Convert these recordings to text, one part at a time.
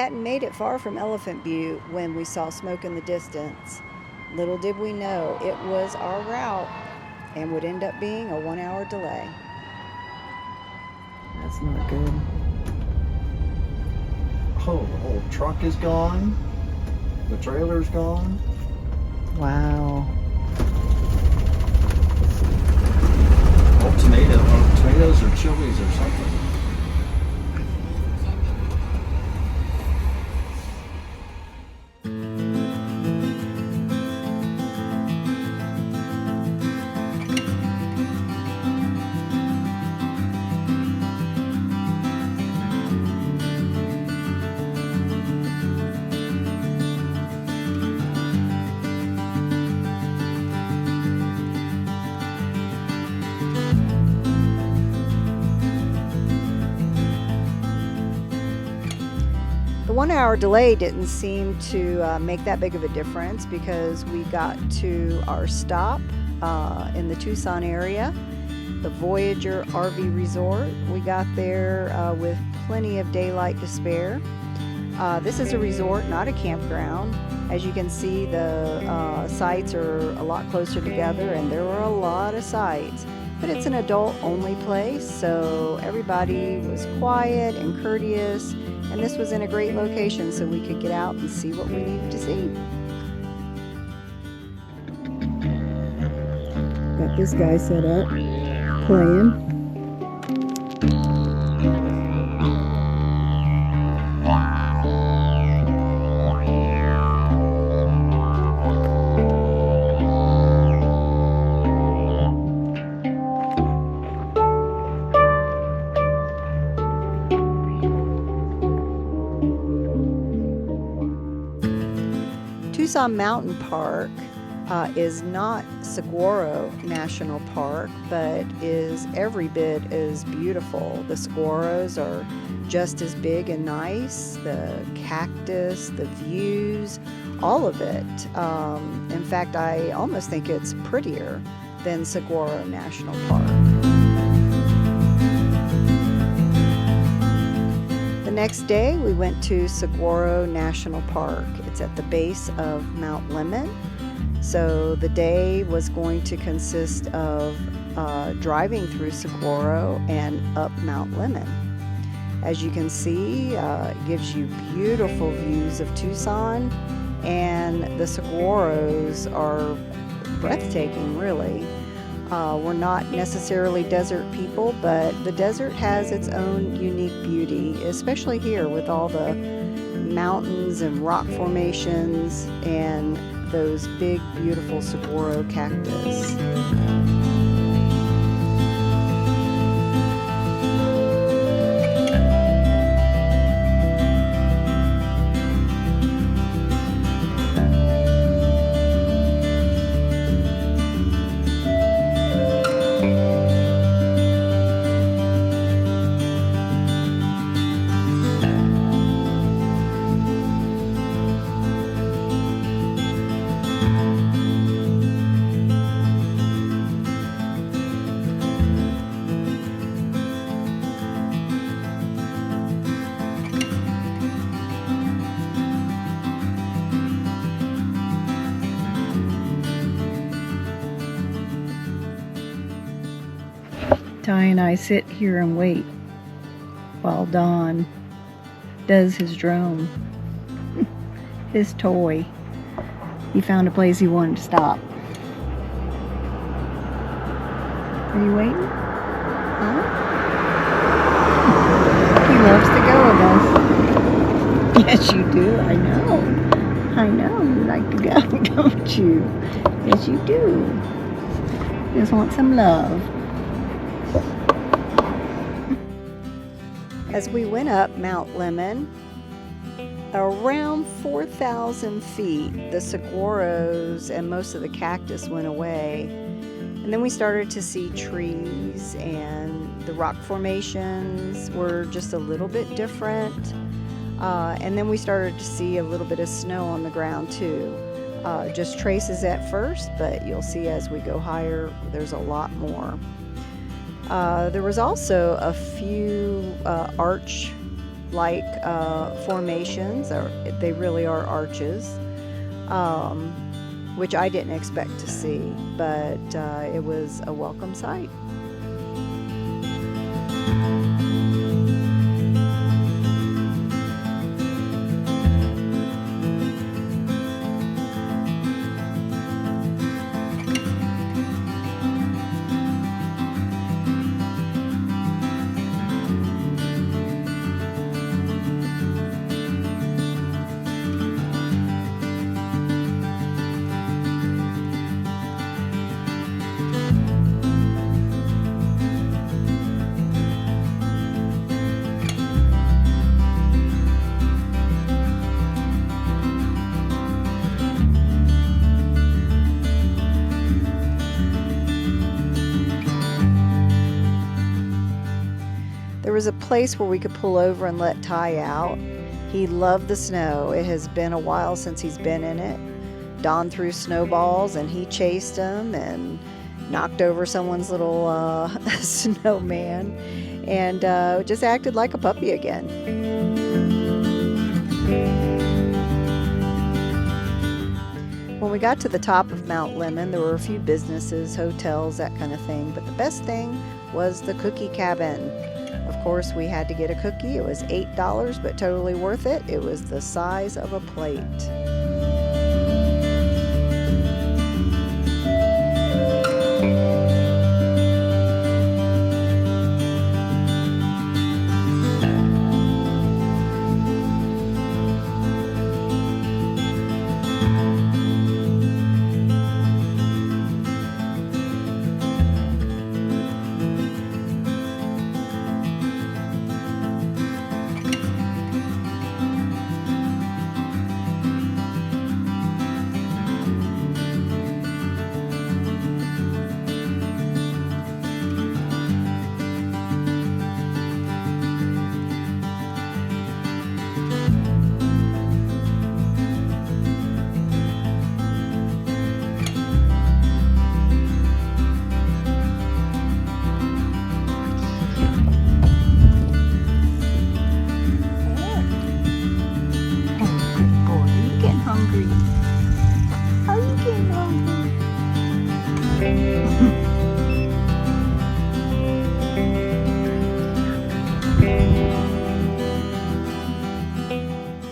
hadn't made it far from Elephant Butte when we saw smoke in the distance. Little did we know it was our route and would end up being a 1-hour delay. That's not good. Oh, the whole truck is gone. The trailer's gone. Wow. Oh, tomatoes or chilies or something. The 1-hour delay didn't seem to make that big of a difference because we got to our stop in the Tucson area, the Voyager RV Resort. We got there with plenty of daylight to spare. This is a resort, not a campground. As you can see, the sites are a lot closer together and there were a lot of sites. But it's an adult-only place, so everybody was quiet and courteous, and this was in a great location so we could get out and see what we needed to see. Got this guy set up, playing. Tucson Mountain Park is not Saguaro National Park, but is every bit as beautiful. The saguaros are just as big and nice, the cactus, the views, all of it. In fact, I almost think it's prettier than Saguaro National Park. The next day, we went to Saguaro National Park. It's at the base of Mt Lemmon. So the day was going to consist of driving through Saguaro and up Mt Lemmon. As you can see, it gives you beautiful views of Tucson, and the saguaros are breathtaking, really. We're not necessarily desert people, but the desert has its own unique beauty, especially here with all the mountains and rock formations and those big, beautiful saguaro cactus. Ty and I sit here and wait while Don does his drone, his toy. He found a place he wanted to stop. Are you waiting? Huh? He loves to go with us. Yes, you do. I know. I know. You like to go, don't you? Yes, you do. Just want some love. As we went up Mt Lemmon, around 4,000 feet, the saguaros and most of the cactus went away. And then we started to see trees, and the rock formations were just a little bit different. And then we started to see a little bit of snow on the ground too. Just traces at first, but you'll see as we go higher, there's a lot more. There was also a few arch like formations, or they really are arches, which I didn't expect to see, but it was a welcome sight. There was a place where we could pull over and let Ty out. He loved the snow. It has been a while since he's been in it. Don threw snowballs and he chased them and knocked over someone's little snowman, and just acted like a puppy again. When we got to the top of Mt Lemmon, there were a few businesses, hotels, that kind of thing, but the best thing was the cookie cabin. Of course, we had to get a cookie. It was $8, but totally worth it. It was the size of a plate.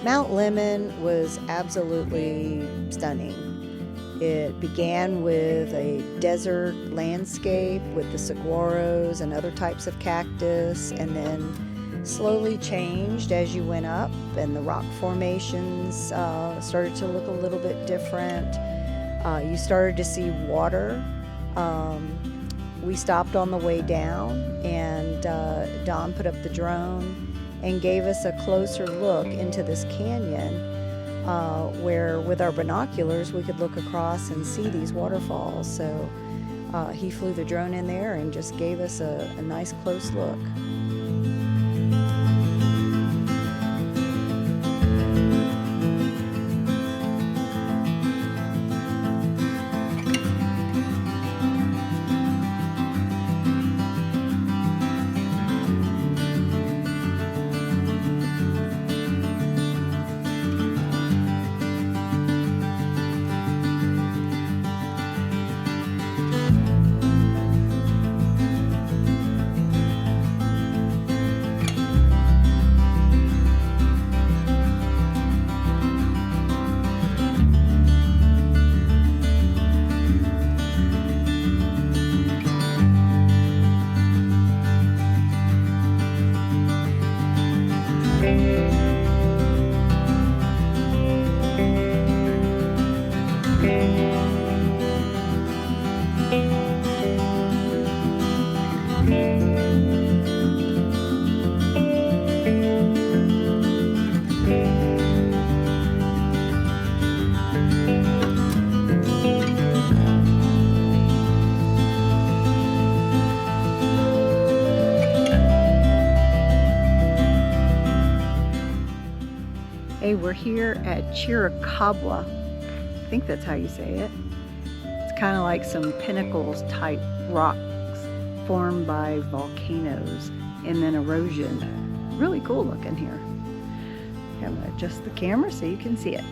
Mt Lemmon was absolutely stunning. It began with a desert landscape with the saguaros and other types of cactus, and then slowly changed as you went up, and the rock formations started to look a little bit different. You started to see water. We stopped on the way down, and Don put up the drone and gave us a closer look into this canyon, where with our binoculars we could look across and see these waterfalls. So he flew the drone in there and just gave us a nice close look. Hey, we're here at Chiricahua. I think that's how you say it. It's kind of like some pinnacles type rocks formed by volcanoes and then erosion. really cool looking here. I'm going to adjust the camera so you can see it.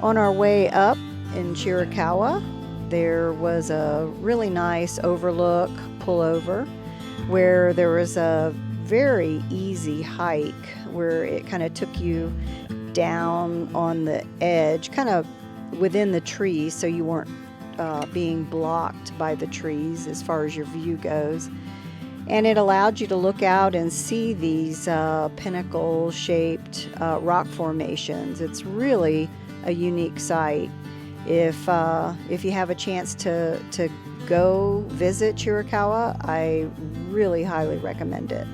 On our way up in Chiricahua, there was a really nice overlook pullover where there was a very easy hike where it kind of took you down on the edge, kind of within the trees, so you weren't being blocked by the trees as far as your view goes. And it allowed you to look out and see these pinnacle-shaped rock formations. It's really a unique sight. If you have a chance to go visit Chiricahua, I really highly recommend it.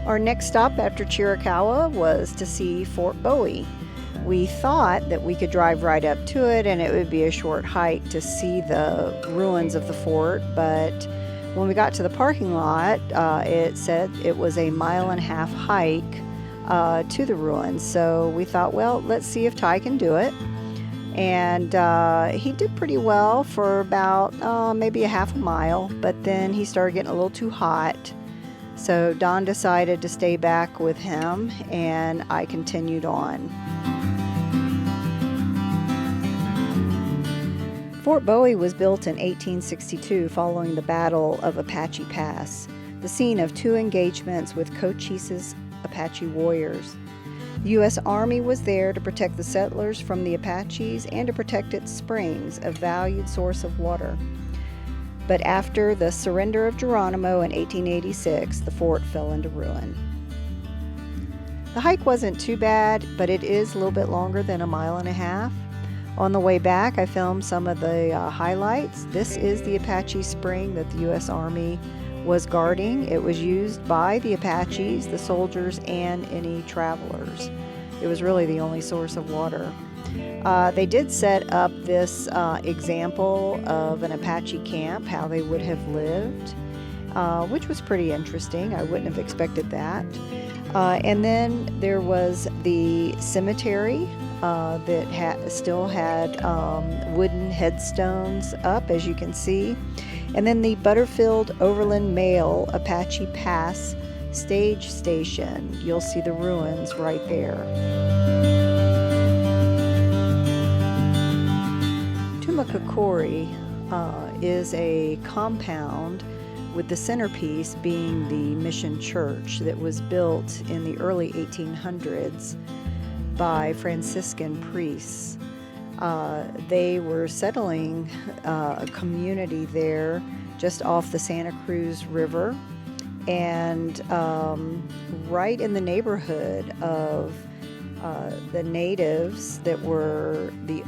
Our next stop after Chiricahua was to see Fort Bowie. We thought that we could drive right up to it and it would be a short hike to see the ruins of the fort, but when we got to the parking lot, it said it was a 1.5-mile hike to the ruins. So we thought, well, let's see if Ty can do it. And he did pretty well for about maybe a half a mile, but then he started getting a little too hot. So Don decided to stay back with him, and I continued on. Fort Bowie was built in 1862 following the Battle of Apache Pass, the scene of 2 engagements with Cochise's Apache warriors. The U.S. Army was there to protect the settlers from the Apaches and to protect its springs, a valued source of water. But after the surrender of Geronimo in 1886, the fort fell into ruin. The hike wasn't too bad, but it is a little bit longer than a mile and a half. On the way back, I filmed some of the highlights. This is the Apache spring that the U.S. Army was guarding. It was used by the Apaches, the soldiers, and any travelers. It was really the only source of water. They did set up this example of an Apache camp, how they would have lived, which was pretty interesting. I wouldn't have expected that. And then there was the cemetery that still had wooden headstones up, as you can see. And then the Butterfield Overland Mail Apache Pass stage station. You'll see the ruins right there. Tumacacori is a compound with the centerpiece being the mission church that was built in the early 1800s by Franciscan priests. They were settling a community there just off the Santa Cruz River, and right in the neighborhood of the natives that were the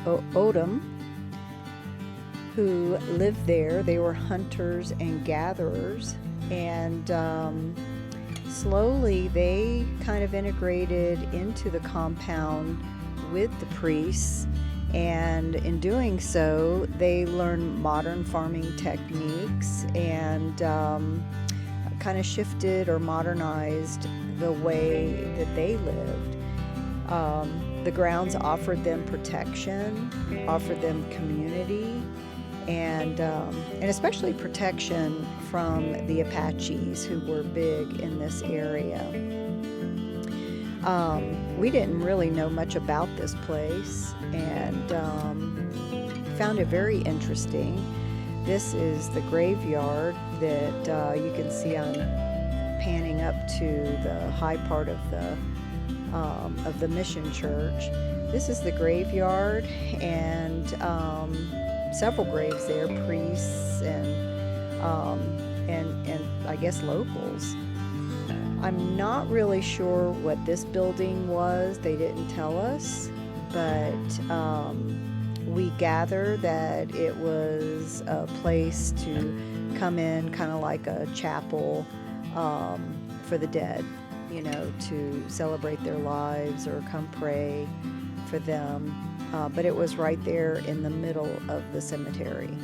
O'odham, who lived there. They were hunters and gatherers, and slowly they kind of integrated into the compound with the priests, and in doing so they learned modern farming techniques and kind of shifted or modernized the way that they lived. The grounds offered them protection, offered them community, and especially protection from the Apaches, who were big in this area. We didn't really know much about this place, and found it very interesting. This is the graveyard that you can see. I'm panning up to the high part of the mission church. This is the graveyard, and several graves there, priests and I guess locals. I'm not really sure what this building was. They didn't tell us, but we gather that it was a place to come in, kind of like a chapel for the dead, you know, to celebrate their lives or come pray for them. But it was right there in the middle of the cemetery.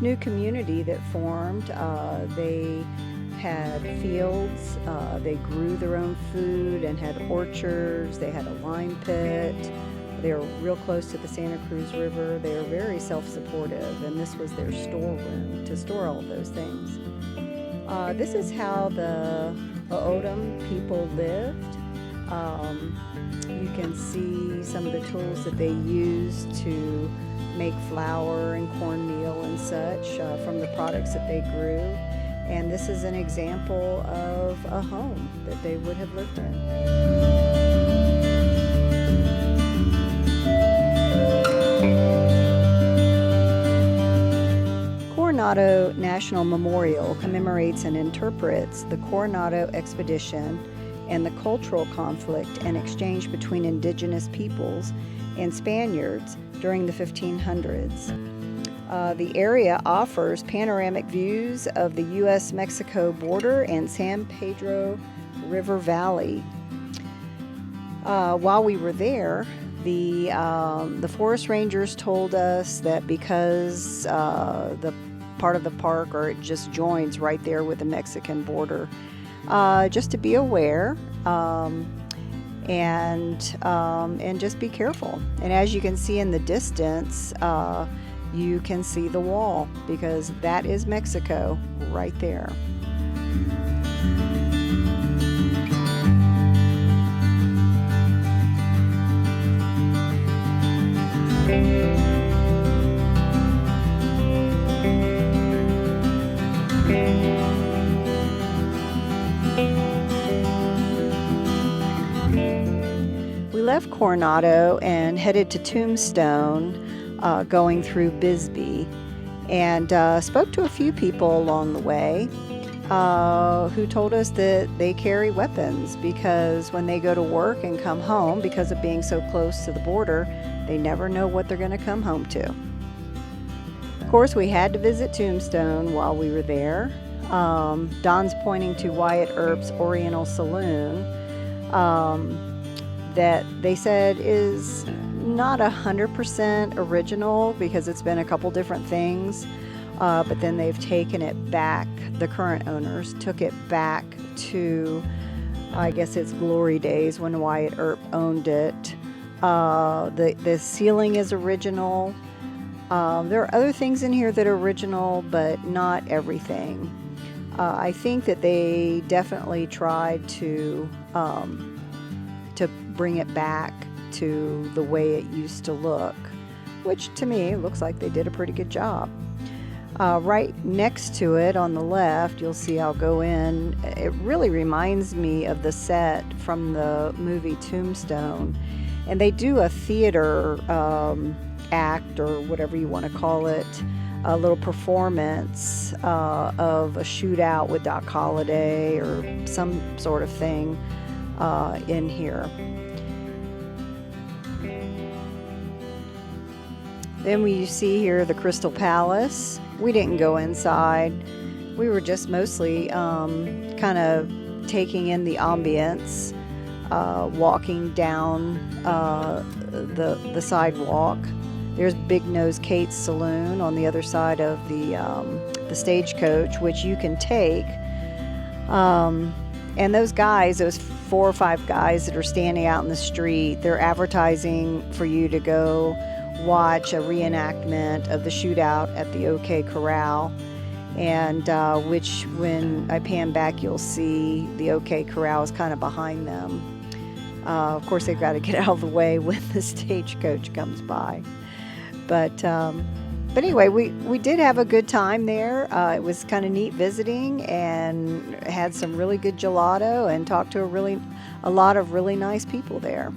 New community that formed, they had fields, they grew their own food and had orchards, they had a lime pit, they were real close to the Santa Cruz River. They were very self-supportive, and this was their storeroom to store all of those things. This is how the O'odham people lived. You can see some of the tools that they used to make flour and cornmeal and such from the products that they grew. And this is an example of a home that they would have lived in. Coronado National Memorial commemorates and interprets the Coronado expedition and the cultural conflict and exchange between indigenous peoples and Spaniards during the 1500s. The area offers panoramic views of the U.S.-Mexico border and San Pedro River Valley. While we were there, the forest rangers told us that because the part of the park, or it just joins right there with the Mexican border, just to be aware and just be careful. And as you can see in the distance, you can see the wall, because that is Mexico right there. We left Coronado and headed to Tombstone, going through Bisbee, and spoke to a few people along the way who told us that they carry weapons, because when they go to work and come home, because of being so close to the border, they never know what they're going to come home to. Of course, we had to visit Tombstone while we were there. Don's pointing to Wyatt Earp's Oriental Saloon, that they said is not 100% original, because it's been a couple different things, but then they've taken it back. The current owners took it back to, I guess, its glory days when Wyatt Earp owned it. The ceiling is original. There are other things in here that are original, but not everything. I think that they definitely tried to bring it back to the way it used to look, which to me looks like they did a pretty good job. Right next to it on the left, you'll see I'll go in. It really reminds me of the set from the movie Tombstone, and they do a theater act, or whatever you want to call it, a little performance of a shootout with Doc Holliday or some sort of thing in here. Then we see here the Crystal Palace. We didn't go inside. We were just mostly kind of taking in the ambience, walking down the sidewalk. There's Big Nose Kate's Saloon on the other side of the stagecoach, which you can take. And those guys, those 4 or 5 guys that are standing out in the street, they're advertising for you to go watch a reenactment of the shootout at the OK Corral, and which, when I pan back, you'll see the OK Corral is kind of behind them. Of course, they've got to get out of the way when the stagecoach comes by. But anyway, we did have a good time there. It was kind of neat visiting, and had some really good gelato, and talked to a lot of really nice people there.